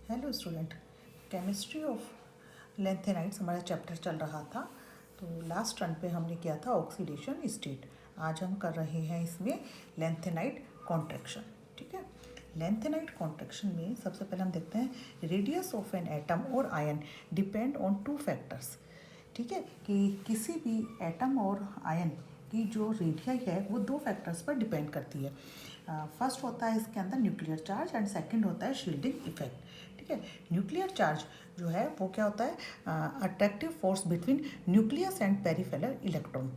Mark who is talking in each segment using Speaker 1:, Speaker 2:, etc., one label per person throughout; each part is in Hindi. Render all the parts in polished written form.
Speaker 1: Hello student, chemistry of lanthanides हमारा चैप्टर चल रहा था। तो लास्ट टर्न पे हमने किया था ऑक्सीडेशन स्टेट। आज हम कर रहे हैं इसमें लेंथेनाइट कॉन्ट्रैक्शन। ठीक है, लेंथेनाइट कॉन्ट्रैक्शन में सबसे पहले हम देखते हैं रेडियस ऑफ एन एटम और ion depend on two factors. ठीक है, कि किसी भी एटम और आयन की जो रेडियाई है वो दो फैक्टर्स पर डिपेंड करती है। फर्स्ट होता है इसके अंदर न्यूक्लियर चार्ज एंड सेकंड होता है शील्डिंग इफेक्ट। ठीक है, न्यूक्लियर चार्ज जो है वो क्या होता है, attractive force between nucleus and peripheral electron.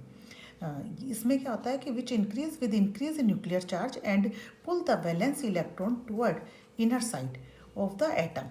Speaker 1: इसमें क्या होता है कि which increase with increase in nuclear charge and pull the valence electron toward inner side of the atom.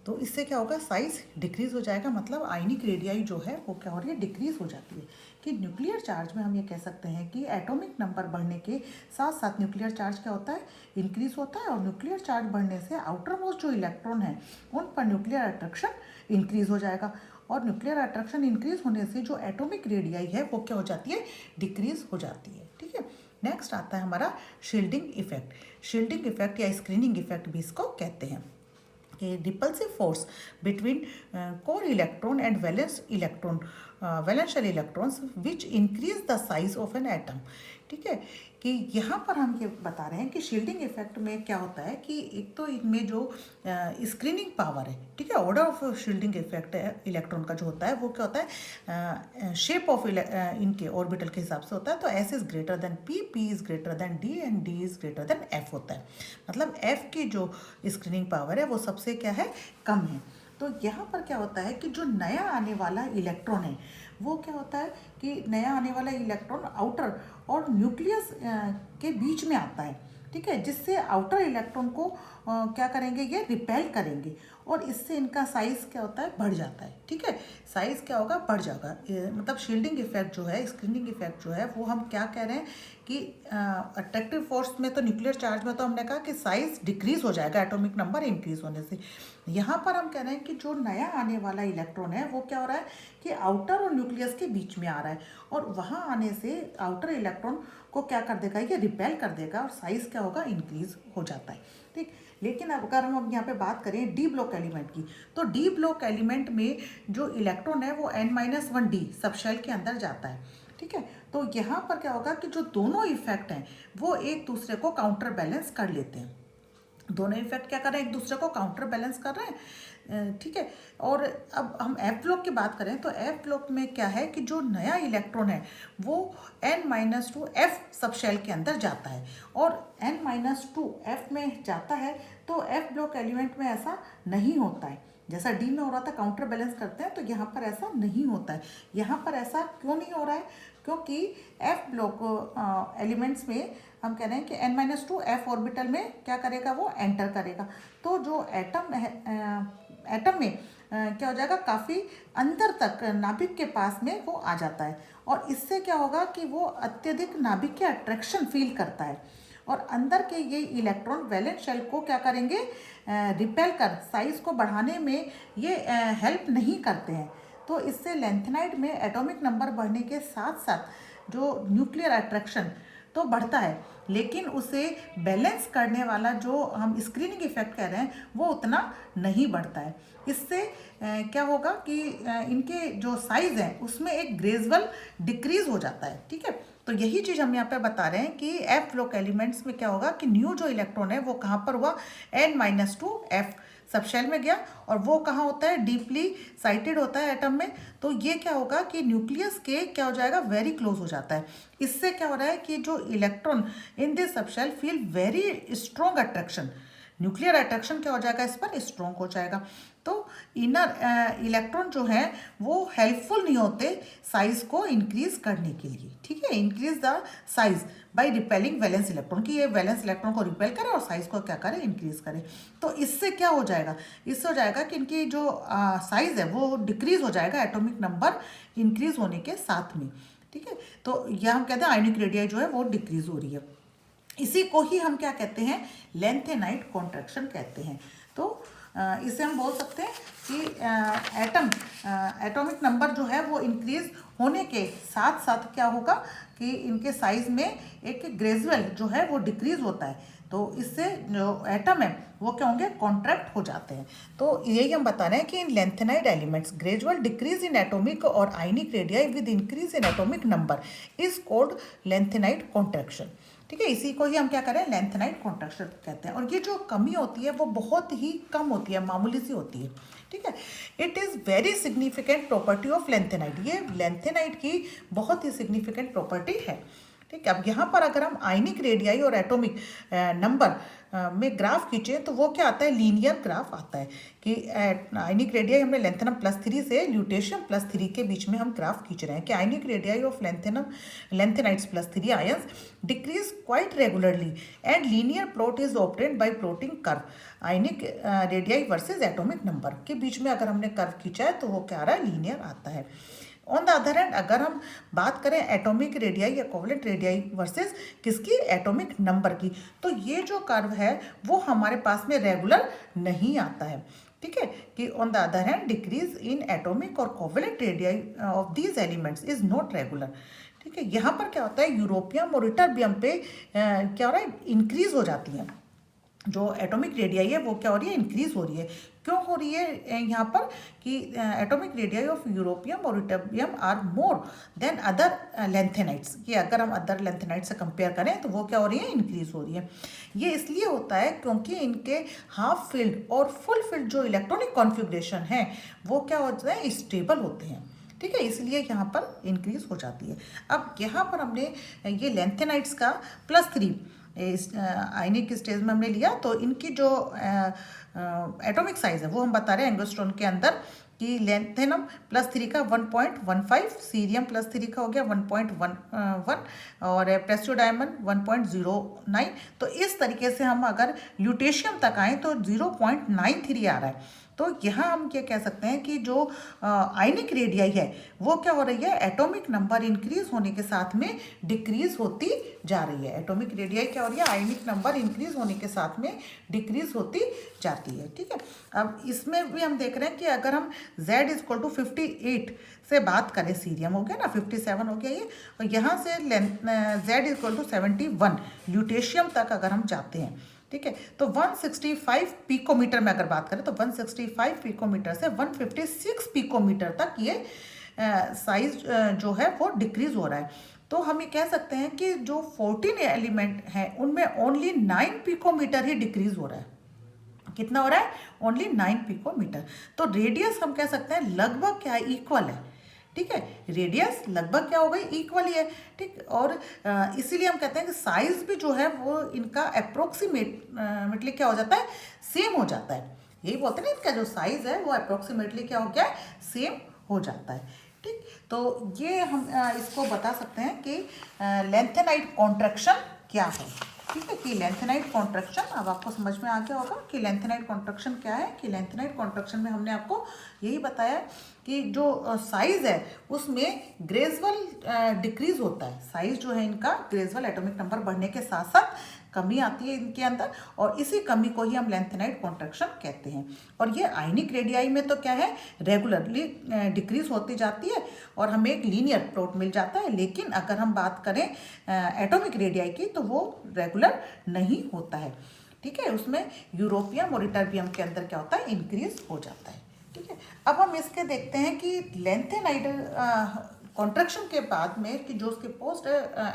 Speaker 1: तो इससे क्या होगा, साइज डिक्रीज हो जाएगा, मतलब आयनिक रेडियाई जो है वो क्या हो रही है, डिक्रीज हो जाती है। कि न्यूक्लियर चार्ज में हम ये कह सकते हैं कि एटॉमिक नंबर बढ़ने के साथ साथ न्यूक्लियर चार्ज क्या होता है, इंक्रीज होता है। और न्यूक्लियर चार्ज बढ़ने से आउटर मोस्ट जो इलेक्ट्रॉन है उन पर न्यूक्लियर अट्रैक्शन इंक्रीज हो जाएगा। और न्यूक्लियर अट्रैक्शन इंक्रीज होने से जो एटॉमिक रेडियाई है वो क्या हो जाती है, डिक्रीज हो जाती है। ठीक है, नेक्स्ट आता है हमारा शील्डिंग इफेक्ट। शील्डिंग इफेक्ट या स्क्रीनिंग इफेक्ट भी इसको कहते हैं। कि repulsive force between core electron and वैलेंशियल electrons which increase the size of an atom. ठीक है, कि यहाँ पर हम ये बता रहे हैं कि शील्डिंग इफेक्ट में क्या होता है कि एक तो इनमें जो स्क्रीनिंग पावर है, ठीक है, ऑर्डर ऑफ शील्डिंग इफेक्ट है इलेक्ट्रॉन का जो होता है वो क्या होता है, शेप ऑफ इनके ऑर्बिटल के हिसाब से होता है। तो S is greater than P, P is greater than D and D is greater than F होता है। मतलब एफ की जो स्क्रीनिंग पावर है वो सबसे क्या है, कम है। तो यहाँ पर क्या होता है कि जो नया आने वाला इलेक्ट्रॉन है वो क्या होता है कि नया आने वाला इलेक्ट्रॉन आउटर और न्यूक्लियस के बीच में आता है। ठीक है, जिससे आउटर इलेक्ट्रॉन को क्या करेंगे, ये रिपेल करेंगे और इससे इनका साइज क्या होता है, बढ़ जाता है। ठीक है, साइज क्या होगा, बढ़ जाएगा। मतलब शील्डिंग इफेक्ट जो है, स्क्रीनिंग इफेक्ट जो है वो हम क्या कह रहे हैं कि अट्रैक्टिव फोर्स में तो न्यूक्लियर चार्ज में तो हमने कहा कि साइज डिक्रीज हो जाएगा एटॉमिक नंबर इंक्रीज होने से। यहाँ पर हम कह रहे हैं कि जो नया आने वाला इलेक्ट्रॉन है वो क्या हो रहा है कि आउटर और न्यूक्लियस के बीच में आ रहा है और वहाँ आने से आउटर इलेक्ट्रॉन को क्या कर देगा, ये रिपेल कर देगा और साइज क्या होगा, इंक्रीज हो जाता है। ठीक, लेकिन अब अगर हम यहाँ पे बात करें डी ब्लॉक एलिमेंट की, तो डी ब्लॉक एलिमेंट में जो इलेक्ट्रॉन है वो n-1 डी सब शेल के अंदर जाता है। ठीक है, तो यहाँ पर क्या होगा कि जो दोनों इफेक्ट हैं वो एक दूसरे को काउंटर बैलेंस कर लेते हैं। दोनों इफेक्ट क्या कर रहे हैं, एक दूसरे को काउंटर बैलेंस कर रहे हैं। ठीक है, और अब हम एफ ब्लॉक की बात करें तो एफ ब्लॉक में क्या है कि जो नया इलेक्ट्रॉन है वो n-2 एफ सब शेल के अंदर जाता है और n-2 एफ में जाता है। तो एफ ब्लॉक एलिमेंट में ऐसा नहीं होता है, जैसा डी में हो रहा था काउंटर बैलेंस करते हैं, तो यहाँ पर ऐसा नहीं होता है। यहाँ पर ऐसा क्यों नहीं हो रहा है, क्योंकि एफ ब्लॉक एलिमेंट्स में हम कह रहे हैं कि n-2 एफ ऑर्बिटल में क्या करेगा, वो एंटर करेगा। तो जो एटम है, एटम में क्या हो जाएगा, काफ़ी अंदर तक नाभिक के पास में वो आ जाता है और इससे क्या होगा कि वो अत्यधिक नाभिक के अट्रैक्शन फील करता है और अंदर के ये इलेक्ट्रॉन वैलेंस शेल को क्या करेंगे, रिपेल कर साइज को बढ़ाने में ये हेल्प नहीं करते हैं। तो इससे लेंथेनाइट में एटॉमिक नंबर बढ़ने के साथ साथ जो न्यूक्लियर अट्रैक्शन तो बढ़ता है, लेकिन उसे बैलेंस करने वाला जो हम स्क्रीनिंग इफेक्ट कह रहे हैं वो उतना नहीं बढ़ता है। इससे क्या होगा कि इनके जो साइज है उसमें एक ग्रेजुअल डिक्रीज हो जाता है। ठीक है, तो यही चीज़ हम यहाँ पे बता रहे हैं कि एफ ब्लॉक एलिमेंट्स में क्या होगा कि न्यू जो इलेक्ट्रॉन है वो कहाँ पर हुआ, n-2 एफ सब शेल में गया और वो कहाँ होता है, डीपली साइटेड होता है एटम में। तो ये क्या होगा कि न्यूक्लियस के क्या हो जाएगा, वेरी क्लोज हो जाता है। इससे क्या हो रहा है कि जो electron in this subshell feel very strong attraction, nuclear attraction क्या हो जाएगा, इस पर स्ट्रॉन्ग हो जाएगा। तो इनर इलेक्ट्रॉन जो है वो हेल्पफुल नहीं होते साइज को इंक्रीज करने के लिए। ठीक है, increase the size by repelling valence electron, कि ये वैलेंस इलेक्ट्रॉन को रिपेल करे और साइज को क्या करे, इंक्रीज करे। तो इससे क्या हो जाएगा, इससे हो जाएगा कि इनकी जो साइज है वो डिक्रीज हो जाएगा एटॉमिक नंबर इंक्रीज होने के साथ में। ठीक है, तो यह हम कहते हैं आयनिक रेडियाई जो है वो डिक्रीज हो रही है। इसी को ही हम क्या कहते हैं, लेंथेनाइट कॉन्ट्रैक्शन कहते हैं। तो इसे हम बोल सकते हैं कि एटॉमिक नंबर जो है वो इंक्रीज होने के साथ साथ क्या होगा कि इनके साइज में एक ग्रेजुअल जो है वो डिक्रीज होता है। तो इससे जो एटम है वो क्या होंगे, कॉन्ट्रैक्ट हो जाते हैं। तो यही हम बता रहे हैं कि इन lanthanide elements gradual decrease in atomic और ionic radii with increase in atomic number is called lanthanide contraction. ठीक है, इसी को ही हम क्या करें, लेंथेनाइड कॉन्ट्रैक्शन कहते हैं। और ये जो कमी होती है वो बहुत ही कम होती है, मामूली सी होती है। ठीक है, it is very significant property of lanthanide, ये लेंथेनाइड की बहुत ही सिग्निफिकेंट प्रॉपर्टी है। ठीक है, अब यहाँ पर अगर हम आयनिक रेडियाई और एटॉमिक नंबर में ग्राफ खींचें तो वो क्या आता है, लीनियर ग्राफ आता है कि आयनिक रेडियाई हमने लेंथेनम +3 से ल्यूटेशियम +3 के बीच में हम ग्राफ खींच रहे हैं कि ionic radii of lanthanides +3 ions decrease quite regularly and linear plot is obtained by plotting curve ionic radii versus atomic number के बीच में अगर हमने कर्व खींचा है तो वो क्या आ रहा है, लीनियर आता है। ऑन द अदर हैंड अगर हम बात करें एटॉमिक रेडियाई या कोवलेंट रेडियाई वर्सेस किसकी, एटॉमिक नंबर की, तो ये जो कर्व है वो हमारे पास में रेगुलर नहीं आता है। ठीक है, कि on the other hand decrease in atomic और covalent radii of these elements is not regular. ठीक है, यहाँ पर क्या होता है, यूरोपियम और इटरबियम पे क्या हो रहा है, इंक्रीज हो जाती है। जो एटॉमिक रेडियाई है वो क्या हो रही है, इंक्रीज हो रही है। क्यों हो रही है यहाँ पर कि एटॉमिक रेडियाई ऑफ यूरोपियम और ytterbium are more than other lanthanides, कि अगर हम अदर लेंथेनाइट से कंपेयर करें तो वो क्या हो रही है, इंक्रीज हो रही है। ये इसलिए होता है क्योंकि इनके हाफ फील्ड और फुल फील्ड जो इलेक्ट्रॉनिक कॉन्फ़िगरेशन है वो क्या होते हैं, स्टेबल होते हैं। ठीक है, इसलिए यहाँ पर इंक्रीज हो जाती है। अब यहाँ पर हमने ये लेंथेनाइट्स का +3 इस आयनिक स्टेज में हमने लिया, तो इनकी जो एटॉमिक साइज है वो हम बता रहे हैं एंगस्ट्रॉन के अंदर कि लेंथेनम +3 का 1.15, सीरियम +3 का हो गया 1.11 और प्रेसियोडायमंड 1.09। तो इस तरीके से हम अगर ल्यूटेशियम तक आए तो 0.93 आ रहा है। तो यहाँ हम क्या कह सकते हैं कि जो आयनिक रेडियाई है वो क्या हो रही है, एटॉमिक नंबर इंक्रीज होने के साथ में डिक्रीज होती जा रही है। एटॉमिक रेडियाई क्या हो रही है, आयनिक नंबर इंक्रीज होने के साथ में डिक्रीज होती जाती है। ठीक है, अब इसमें भी हम देख रहे हैं कि अगर हम Z = 58 से बात करें, सीरियम हो गया ना 57 हो गया ये, और यहाँ से Z = 71 ल्यूटेशियम तक अगर हम जाते हैं, ठीक है, तो 165 पिकोमीटर में अगर बात करें तो 165 पिकोमीटर से 156 पिकोमीटर तक ये साइज जो है वो डिक्रीज हो रहा है। तो हम ये कह सकते हैं कि जो 14 एलिमेंट हैं उनमें ओनली 9 पिकोमीटर ही डिक्रीज हो रहा है। कितना हो रहा है, ओनली 9 पिकोमीटर। तो रेडियस हम कह सकते हैं लगभग क्या है, इक्वल है। ठीक है, रेडियस लगभग क्या हो गई, इक्वल ही है। ठीक, और इसीलिए हम कहते हैं कि साइज भी जो है वो इनका अप्रोक्सीमेटली क्या हो जाता है, सेम हो जाता है। यही बोलते हैं ना, इनका जो साइज है वो अप्रोक्सीमेटली क्या हो गया, सेम हो जाता है। ठीक, तो ये हम इसको बता सकते हैं कि लेंथेनाइड कॉन्ट्रैक्शन क्या है। ठीक है, कि लेंथेनाइड कॉन्ट्रैक्शन अब आपको समझ में आ गया होगा कि लेंथेनाइड कॉन्ट्रैक्शन क्या है। कि लेंथेनाइड कॉन्ट्रैक्शन में हमने आपको यही बताया कि जो साइज है उसमें ग्रेजुअल डिक्रीज होता है। साइज जो है इनका ग्रेजुअल एटॉमिक नंबर बढ़ने के साथ साथ कमी आती है इनके अंदर, और इसी कमी को ही हम लेंथेनाइड कॉन्ट्रैक्शन कहते हैं। और ये आयनिक रेडियाई में तो क्या है, रेगुलरली डिक्रीज होती जाती है और हमें एक लीनियर प्लॉट मिल जाता है। लेकिन अगर हम बात करें एटॉमिक रेडियाई की तो वो रेगुलर नहीं होता है। ठीक है, उसमें यूरोपियम और इटरबियम के अंदर क्या होता है, इंक्रीज हो जाता है। ठीक है, अब हम इसके देखते हैं कि लेंथेनाइड कॉन्ट्रैक्शन के बाद में कि जो उसके पोस्ट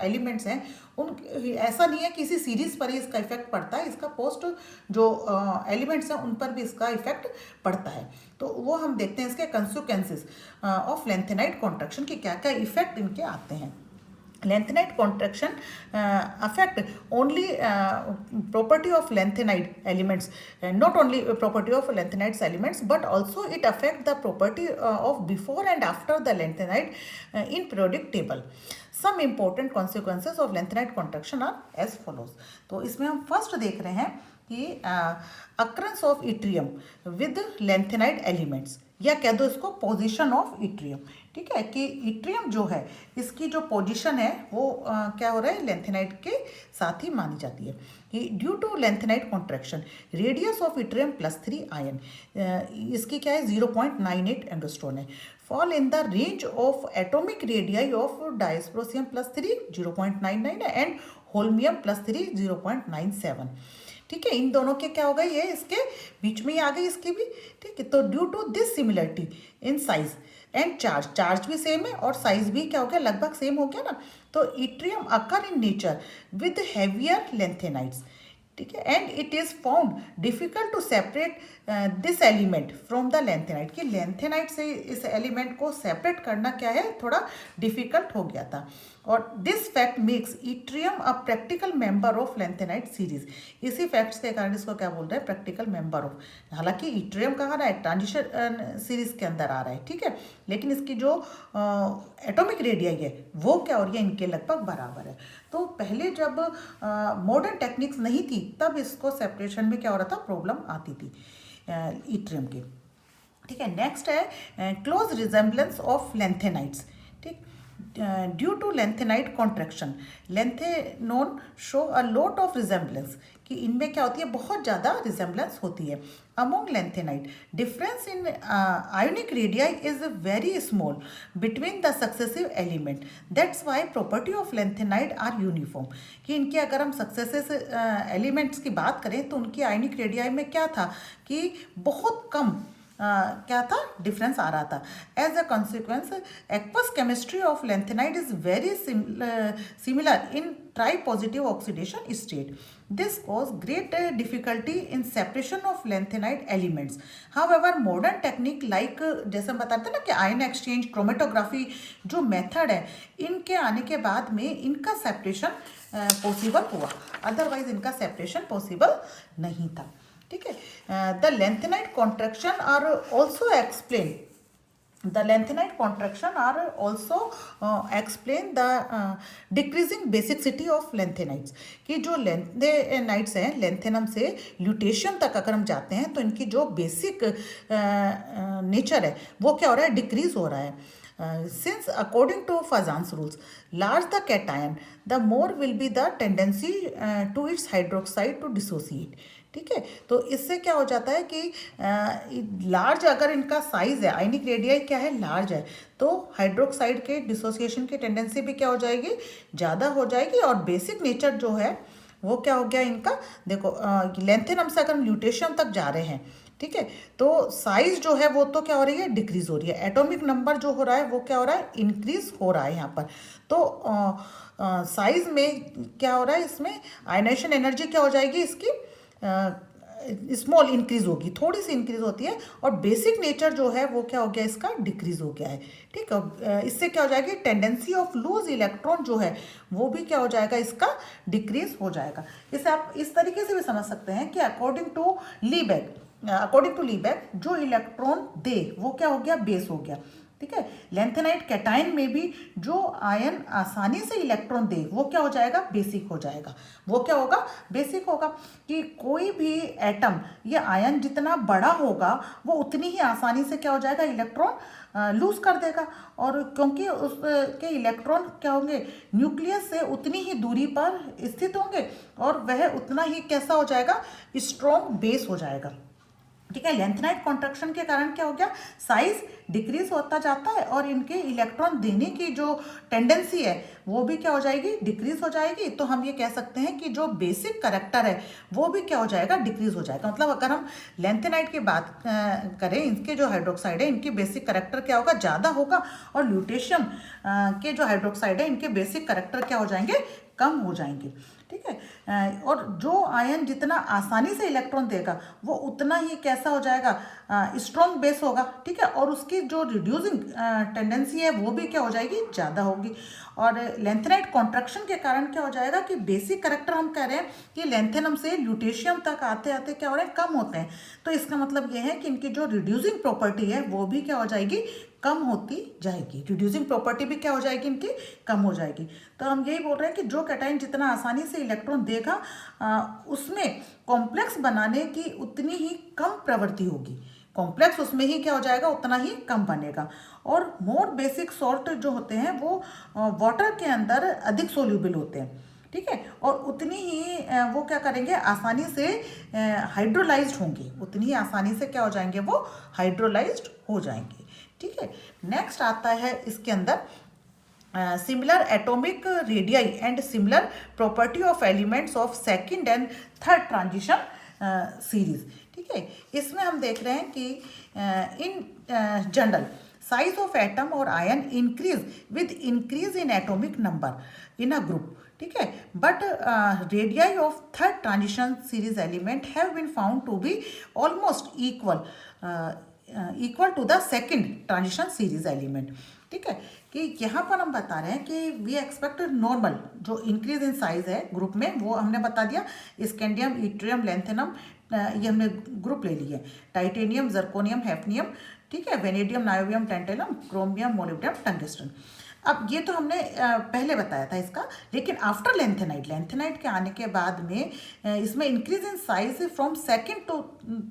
Speaker 1: एलिमेंट्स हैं उन, ऐसा नहीं है कि इसी सीरीज पर ही इसका इफेक्ट पड़ता है, इसका पोस्ट जो एलिमेंट्स हैं उन पर भी इसका इफेक्ट पड़ता है। तो वो हम देखते हैं इसके कंसिक्वेंसेस ऑफ लेंथेनाइड कॉन्ट्रैक्शन कि क्या क्या इफेक्ट इनके आते हैं। Lanthanide contraction affect only property of lanthanide elements, not only property of lanthanides elements, but also it affect the property of before and after the lanthanide in periodic table. Some important consequences of lanthanide contraction are as follows. तो इसमें हम फर्स्ट देख रहे हैं कि occurrence of yttrium with lanthanide elements, या कह दो इसको पोजीशन ऑफ इट्रियम। ठीक है, कि इट्रियम जो है इसकी जो पोजीशन है वो क्या हो रहा है, लेंथेनाइड के साथ ही मानी जाती है। कि due to lanthanide contraction radius of yttrium +3 ion, इसकी क्या है 0.98 एंगस्ट्रॉन है, fall in the range of atomic radii of dysprosium +3 0.99 है, एंड होल्मियम +3 0.97। ठीक है, इन दोनों के क्या हो गए, ये इसके बीच में ही आ गई इसकी भी। ठीक है, तो due to this similarity in size and charge भी सेम है और साइज भी क्या हो गया, लगभग सेम हो गया ना। तो yttrium occur in nature with heavier lanthanides. ठीक है, and it is found difficult to separate this element from the lanthanide, कि लेंथेनाइट से इस एलिमेंट को सेपरेट करना क्या है, थोड़ा डिफिकल्ट हो गया था। और this fact makes yttrium a practical member of lanthanide series. इसी फैक्ट्स के कारण इसको क्या बोल रहे हैं, प्रैक्टिकल मेंबर ऑफ। हालांकि इट्रियम कहाँ रहा है, ट्रांजिशन सीरीज के अंदर आ रहा है। ठीक है, लेकिन इसकी जो एटॉमिक रेडियाई है वो क्या हो रही है, इनके लगभग बराबर है। तो पहले जब मॉडर्न टेक्निक्स नहीं थी तब इसको सेपरेशन में क्या हो रहा था, प्रॉब्लम आती थी इट्रियम की। ठीक है, नेक्स्ट है क्लोज रिजेम्बलेंस ऑफ लेंथेनाइट्स। ठीक, due to lanthanide contraction lanthanons show a lot of resemblance, कि इनमें क्या होती है, बहुत ज़्यादा रिजेम्बलेंस होती है among lanthanide. Difference in ionic radii is very small between the successive element, that's why property of lanthanide are uniform. कि इनकी अगर हम सक्सेसिव एलिमेंट्स की बात करें तो उनकी आयोनिक रेडियाई में क्या था कि बहुत कम क्या था, डिफरेंस आ रहा था। As a consequence aqueous chemistry of lanthanide is very similar in tripositive oxidation state. This cause great difficulty in separation of lanthanide elements. However modern technique like, जैसे हम बताते हैं ना कि आयन एक्सचेंज, क्रोमेटोग्राफी जो मेथड है, इनके आने के बाद में इनका सेपरेशन पॉसिबल हुआ, अदरवाइज इनका सेपरेशन पॉसिबल नहीं था। ठीक है, the lanthanide contraction are also explain the lengthenite contraction are also explain the decreasing basicity of lengthenites। कि जो लेंथेनाइट्स हैं, लेंथेनम से ल्यूटेशियम तक अगर हम जाते हैं तो इनकी जो बेसिक नेचर है वो क्या हो रहा है, डिक्रीज हो रहा है। Since according to Fajans rules large the cation the more will be the tendency to its hydroxide to dissociate. ठीक है, तो इससे क्या हो जाता है कि लार्ज अगर इनका साइज है, आयनिक रेडियाई क्या है, लार्ज है, तो हाइड्रोक्साइड के डिसोसिएशन की टेंडेंसी भी क्या हो जाएगी, ज़्यादा हो जाएगी। और बेसिक नेचर जो है वो क्या हो गया इनका, देखो लेंथेनम से अगर हम ल्यूटेशियम तक जा रहे हैं, ठीक है, तो साइज जो है वो तो क्या हो रही है, डिक्रीज हो रही है। एटॉमिक नंबर जो हो रहा है वो क्या हो रहा है, इंक्रीज हो रहा है यहाँ पर। तो साइज में क्या हो रहा है, इसमें आयनाइजेशन एनर्जी क्या हो जाएगी इसकी, स्मॉल इंक्रीज होगी, थोड़ी सी इंक्रीज होती है। और बेसिक नेचर जो है वो क्या हो गया, इसका डिक्रीज हो गया है। ठीक है, इससे क्या हो जाएगी, टेंडेंसी ऑफ लूज इलेक्ट्रॉन जो है वो भी क्या हो जाएगा, इसका डिक्रीज हो जाएगा। इसे आप इस तरीके से भी समझ सकते हैं कि अकॉर्डिंग टू लीबेक जो इलेक्ट्रॉन दे वो क्या हो गया, बेस हो गया। ठीक है, लेंथेनाइट कैटायन में भी जो आयन आसानी से इलेक्ट्रॉन दे वो क्या हो जाएगा, बेसिक हो जाएगा। वो क्या होगा, बेसिक होगा। कि कोई भी एटम या आयन जितना बड़ा होगा वो उतनी ही आसानी से क्या हो जाएगा, इलेक्ट्रॉन लूज कर देगा। और क्योंकि उसके इलेक्ट्रॉन क्या होंगे, न्यूक्लियस से उतनी ही दूरी पर स्थित होंगे और वह उतना ही कैसा हो जाएगा, स्ट्रॉन्ग बेस हो जाएगा। ठीक है, लेंथेनाइट कॉन्ट्रैक्शन के कारण क्या हो गया, साइज डिक्रीज होता जाता है और इनके इलेक्ट्रॉन देने की जो टेंडेंसी है वो भी क्या हो जाएगी, डिक्रीज हो जाएगी। तो हम ये कह सकते हैं कि जो बेसिक करैक्टर है वो भी क्या हो जाएगा, डिक्रीज हो जाएगा। मतलब अगर हम लेंथेनाइट की बात करें, इनके जो हाइड्रोक्साइड है इनकी बेसिक करैक्टर क्या होगा, ज़्यादा होगा। और ल्यूटेशियम के जो हाइड्रोक्साइड है इनके बेसिक करैक्टर क्या हो जाएंगे, कम हो जाएंगे। ठीक है, और जो आयन जितना आसानी से इलेक्ट्रॉन देगा वो उतना ही कैसा हो जाएगा, स्ट्रॉन्ग बेस होगा। ठीक है, और उसकी जो रिड्यूसिंग टेंडेंसी है वो भी क्या हो जाएगी, ज़्यादा होगी। और लेंथेनाइट कॉन्ट्रैक्शन के कारण क्या हो जाएगा कि बेसिक करैक्टर हम कह रहे हैं कि लेंथेनम से ल्यूटेशियम तक आते आते क्या हो रहे हैं, कम होते हैं। तो इसका मतलब ये है कि इनकी जो रिड्यूसिंग प्रॉपर्टी है वो भी क्या हो जाएगी, कम होती जाएगी। रिड्यूसिंग प्रॉपर्टी भी क्या हो जाएगी, इनकी कम हो जाएगी। तो हम यही बोल रहे हैं कि जो कैटायन जितना आसानी से इलेक्ट्रॉन देगा उसमें कॉम्प्लेक्स बनाने की उतनी ही कम प्रवृत्ति होगी। कॉम्प्लेक्स उसमें ही क्या हो जाएगा, उतना ही कम बनेगा। और मोर बेसिक सॉल्ट जो होते हैं वो वाटर के अंदर अधिक सोल्यूबल होते हैं। ठीक है, और उतनी ही वो क्या करेंगे, आसानी से हाइड्रोलाइज्ड होंगे, उतनी ही आसानी से क्या हो जाएंगे, वो हाइड्रोलाइज्ड हो जाएंगे। ठीक है, नेक्स्ट आता है इसके अंदर similar atomic radii and similar property of elements of second and third transition series. ठीक है, इसमें हम देख रहे हैं कि in general size of atom और ion increase with increase in atomic number in a group. ठीक है, but radii of third transition series element have been found to be almost equal to the second transition series element. ठीक है, कि यहाँ पर हम बता रहे हैं कि वी एक्सपेक्ट नॉर्मल जो इंक्रीज इन साइज है ग्रुप में, वो हमने बता दिया. स्कैंडियम, इट्रियम, लेंथेनम, ये हमने ग्रुप ले लिए. टाइटेनियम, जर्कोनियम, हैफनियम, ठीक है, vanadium, niobium, tantalum, chromium, molybdenum, tungsten. अब ये तो हमने पहले बताया था इसका, लेकिन आफ्टर लेंथेनाइट के आने के बाद में इसमें increase in size from second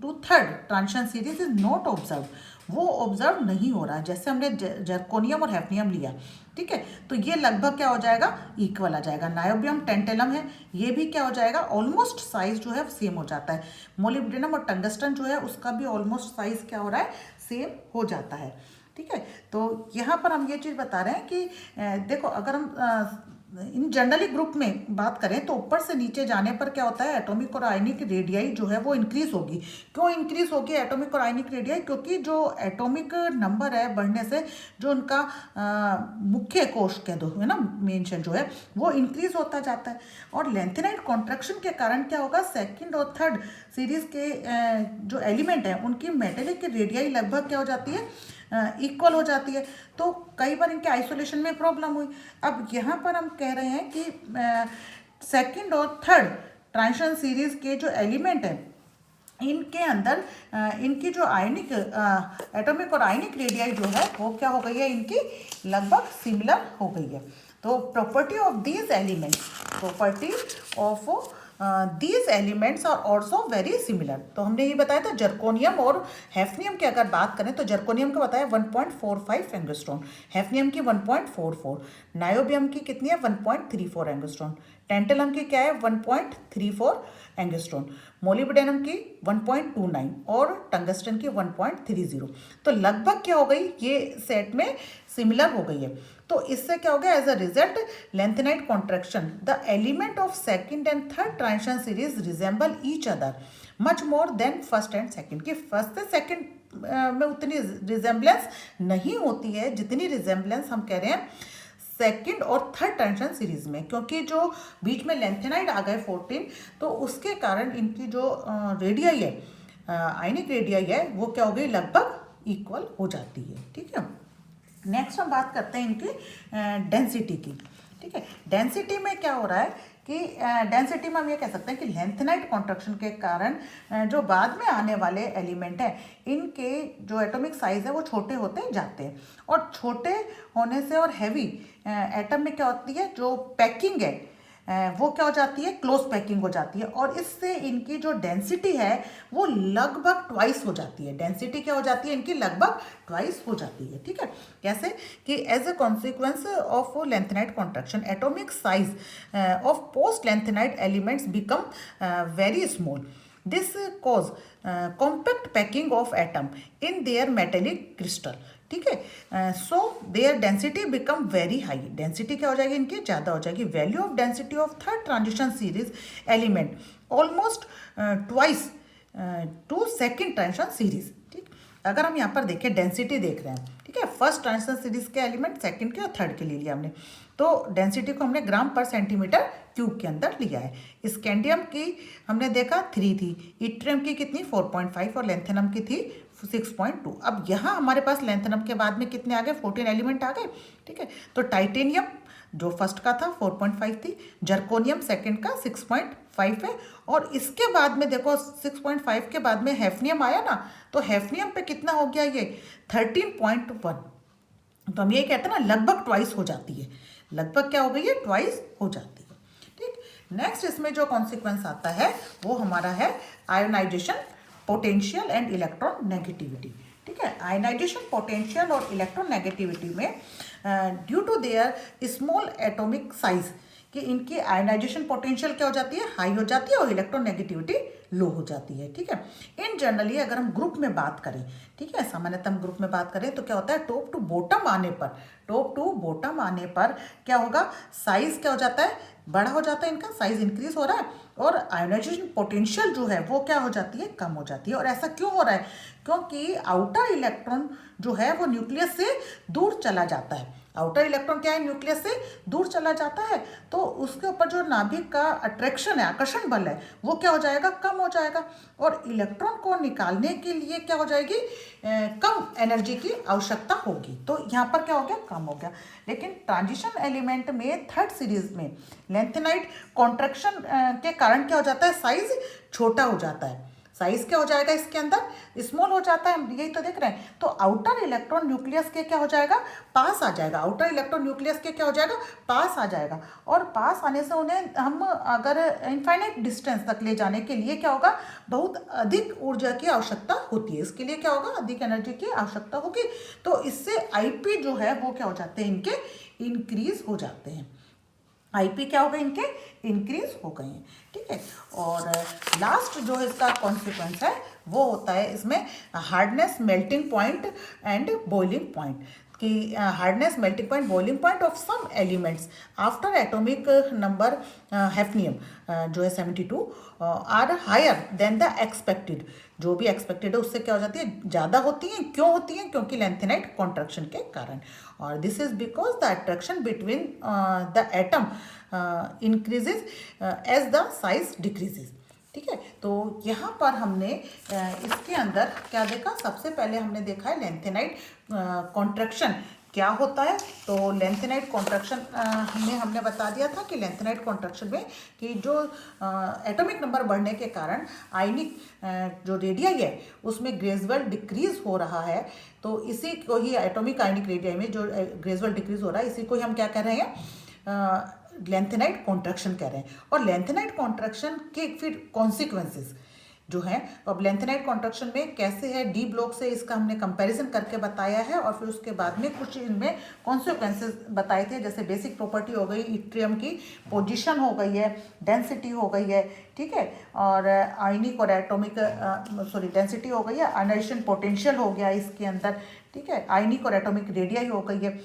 Speaker 1: to third transition series is not observe. वो ऑब्जर्व नहीं हो रहा, जैसे हमने जर्कोनियम और हैफनियम लिया. ठीक है, तो ये लगभग क्या हो जाएगा, इक्वल आ जाएगा. नायोबियम, टेंटेलम है, ये भी क्या हो जाएगा, ऑलमोस्ट साइज जो है सेम हो जाता है. मोलिब्डेनम और टंगस्टन जो है उसका भी ऑलमोस्ट साइज क्या हो रहा है, सेम हो जाता है. ठीक है, तो यहाँ पर हम ये चीज़ बता रहे हैं कि देखो, अगर हम इन जनरली ग्रुप में बात करें तो ऊपर से नीचे जाने पर क्या होता है, एटॉमिक और आयनिक रेडियाई जो है वो इंक्रीज होगी. क्यों इंक्रीज होगी एटॉमिक और आयनिक रेडियाई? क्योंकि जो एटॉमिक नंबर है बढ़ने से जो उनका मुख्य कोश कह दो है ना, मेन शेल जो है वो इंक्रीज होता जाता है. और लेंथेनाइट कॉन्ट्रैक्शन के कारण क्या होगा, सेकेंड और थर्ड सीरीज के जो एलिमेंट हैं उनकी मेटेलिक रेडियाई लगभग क्या हो जाती है, इक्वल हो जाती है. तो कई बार इनके आइसोलेशन में प्रॉब्लम हुई. अब यहाँ पर हम कह रहे हैं कि सेकंड और थर्ड ट्रांजिशन सीरीज के जो एलिमेंट हैं इनके अंदर इनकी जो आयनिक एटॉमिक और आयनिक रेडियाई जो है वो क्या हो गई है, इनकी लगभग सिमिलर हो गई है. तो property of these elements are also very similar. तो हमने ये बताया था जर्कोनियम और हैफनियम की अगर बात करें तो जर्कोनियम का बताया 1.45 एंगस्ट्रॉन, हैफनियम की 1.44, नायोबियम की कितनी है 1.34 एंगस्ट्रॉन, टेंटेलम की क्या है 1.34 एंगस्ट्रॉन, मोलिब्डेनम की 1.29 और टंगस्टन की 1.30. तो लगभग क्या हो गई, ये सेट में सिमिलर हो गई है. तो इससे क्या हो गया, as a result lanthanide contraction the element of second and third transition series resemble each other much more than first and second. की फर्स्ट से सेकंड में उतनी रिजेंबलेंस नहीं होती है जितनी रिजेंबलेंस हम कह रहे हैं सेकंड और थर्ड ट्रांजिशन सीरीज में, क्योंकि जो बीच में लेंथेनाइट आ गए 14, तो उसके कारण इनकी जो रेडियाई है, आयनिक रेडियाई है, वो क्या हो गई, लगभग इक्वल हो जाती है. ठीक है, नेक्स्ट हम बात करते हैं इनकी डेंसिटी की. ठीक है, डेंसिटी में क्या हो रहा है कि डेंसिटी में हम ये कह सकते हैं कि लेंथेनाइट कॉन्ट्रैक्शन के कारण जो बाद में आने वाले एलिमेंट हैं इनके जो एटॉमिक साइज है वो छोटे होते जाते हैं. और छोटे होने से और हैवी एटम में क्या होती है, जो पैकिंग है वो क्या हो जाती है, क्लोज पैकिंग हो जाती है. और इससे इनकी जो डेंसिटी है वो लगभग ट्वाइस हो जाती है. डेंसिटी क्या हो जाती है, इनकी लगभग ट्वाइस हो जाती है. ठीक है, कैसे कि as a consequence of lanthanide contraction atomic size of post lanthanide elements become very small. This cause compact packing of atom in their metallic crystal. ठीक है, so their density become very high. Density क्या हो जाएगी, इनकी ज़्यादा हो जाएगी. Value of density of third transition series element almost twice to second transition series. ठीक, अगर हम यहाँ पर देखें डेंसिटी देख रहे हैं, ठीक है, फर्स्ट ट्रांजिशन सीरीज के एलिमेंट सेकंड के और थर्ड के ले लिया हमने, तो डेंसिटी को हमने ग्राम पर सेंटीमीटर क्यूब के अंदर लिया है. स्कैंडियम की हमने देखा 3 थी, इट्रियम की कितनी 4.5 और लेंथेनम की थी 6.2. अब यहाँ हमारे पास लेंथेनम के बाद में कितने आ गए, 14 एलिमेंट आ गए. ठीक है, तो टाइटेनियम जो फर्स्ट का था 4.5 थी, जर्कोनियम सेकंड का 6.5 है, और इसके बाद में देखो 6.5 के बाद में हैफनियम आया ना, तो हैफनियम पे कितना हो गया ये 13.1. तो हम ये कहते हैं ना लगभग ट्वाइस हो जाती है, लगभग क्या हो गई है, ट्वाइस हो जाती है. ठीक, नेक्स्ट इसमें जो कॉन्सिक्वेंस आता है वो हमारा है ionization potential and electronegativity. ठीक है, आयनाइजेशन पोटेंशियल और इलेक्ट्रॉन नेगेटिविटी में due to their small atomic size कि इनकी आयनाइजेशन पोटेंशियल क्या हो जाती है, हाई हो जाती है, और इलेक्ट्रॉन नेगेटिविटी लो हो जाती है। ठीक है, इन जनरली अगर हम ग्रुप में बात करें, ठीक है, सामान्यतः हम ग्रुप में बात करें तो क्या होता है, टॉप टू बॉटम आने पर, टॉप टू बॉटम आने पर क्या होगा, साइज क्या हो जाता है, बड़ा हो जाता है, इनका साइज इंक्रीज हो रहा है और आयोनाइजेशन पोटेंशियल जो है वो क्या हो जाती है, कम हो जाती है। और ऐसा क्यों हो रहा है, क्योंकि आउटर इलेक्ट्रॉन जो है वो न्यूक्लियस से दूर चला जाता है। आउटर इलेक्ट्रॉन क्या है, न्यूक्लियस से दूर चला जाता है, तो उसके ऊपर जो नाभिक का अट्रैक्शन है, आकर्षण बल है, वो क्या हो जाएगा, कम हो जाएगा और इलेक्ट्रॉन को निकालने के लिए क्या हो जाएगी, कम एनर्जी की आवश्यकता होगी। तो यहाँ पर क्या हो गया, कम हो गया। लेकिन ट्रांजिशन एलिमेंट में थर्ड सीरीज में लेंथेनाइट कॉन्ट्रैक्शन के कारण क्या हो जाता है, साइज छोटा हो जाता है। साइज क्या हो जाएगा, इसके अंदर स्मॉल हो जाता है, हम यही तो देख रहे हैं। तो आउटर इलेक्ट्रॉन न्यूक्लियस के क्या हो जाएगा, पास आ जाएगा, आउटर इलेक्ट्रॉन न्यूक्लियस के क्या हो जाएगा, पास आ जाएगा। और पास आने से उन्हें हम अगर इनफाइनाइट डिस्टेंस तक ले जाने के लिए क्या होगा, बहुत अधिक ऊर्जा की आवश्यकता होती है, इसके लिए क्या होगा, अधिक एनर्जी की आवश्यकता होगी। तो इससे आईपी जो है वो क्या हो जाते हैं, इनके इंक्रीज हो जाते हैं, आईपी क्या हो गए, इनके इंक्रीज हो गए हैं। ठीक है, और लास्ट जो इसका कॉन्सिक्वेंस है वो होता है इसमें hardness, melting point and boiling point, कि hardness, melting point, boiling point of some elements after atomic number hafnium जो है 72 are higher than the expected, जो भी एक्सपेक्टेड है उससे क्या हो जाती है, ज़्यादा होती हैं। क्यों होती हैं, क्योंकि लेंथेनाइट कॉन्ट्रैक्शन के कारण। और this is because the attraction between the atom increases as the size decreases. ठीक है, तो यहाँ पर हमने इसके अंदर क्या देखा, सबसे पहले हमने देखा है लेंथेनाइट कॉन्ट्रैक्शन क्या होता है। तो लेंथेनाइट कॉन्ट्रैक्शन में हमने बता दिया था कि लेंथेनाइट कॉन्ट्रैक्शन में कि जो एटॉमिक नंबर बढ़ने के कारण आयनिक जो रेडियाई है उसमें ग्रेजुअल डिक्रीज हो रहा है। तो इसी को ही एटॉमिक आयनिक रेडियाई में जो ग्रेजुअल डिक्रीज हो रहा है, इसी को ही हम क्या कह रहे हैं, लेंथेनाइट कॉन्ट्रैक्शन कह रहे हैं। और लेंथेनाइट कॉन्ट्रैक्शन के फिर कॉन्सिक्वेंसेस जो है, अब लेंथेनाइट कॉन्ट्रैक्शन में कैसे है, डी ब्लॉक से इसका हमने कंपैरिजन करके बताया है। और फिर उसके बाद में कुछ इनमें कॉन्सिक्वेंसेस बताए थे, जैसे बेसिक प्रॉपर्टी हो गई, इट्रियम की पोजीशन हो गई है, डेंसिटी हो गई है, ठीक है, और आयनिक और एटॉमिक डेंसिटी हो गई है, आयनाइजेशन पोटेंशियल हो गया इसके अंदर, ठीक है, आयनिक और एटॉमिक रेडियाई हो गई है,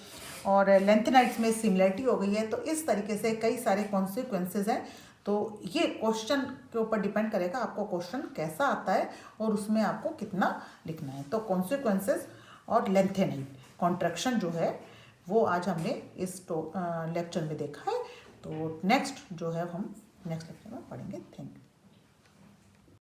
Speaker 1: और लेंथेनाइट्स में सिमिलरिटी हो गई है। तो इस तरीके से कई सारे कॉन्सिक्वेंसेज हैं। तो ये क्वेश्चन के ऊपर डिपेंड करेगा आपको क्वेश्चन कैसा आता है और उसमें आपको कितना लिखना है। तो कॉन्सिक्वेंसेज और लेंथेनाइट कॉन्ट्रैक्शन जो है वो आज हमने इस लेक्चर में देखा है। तो नेक्स्ट जो है हम नेक्स्ट लेक्चर में पढ़ेंगे। Thank you.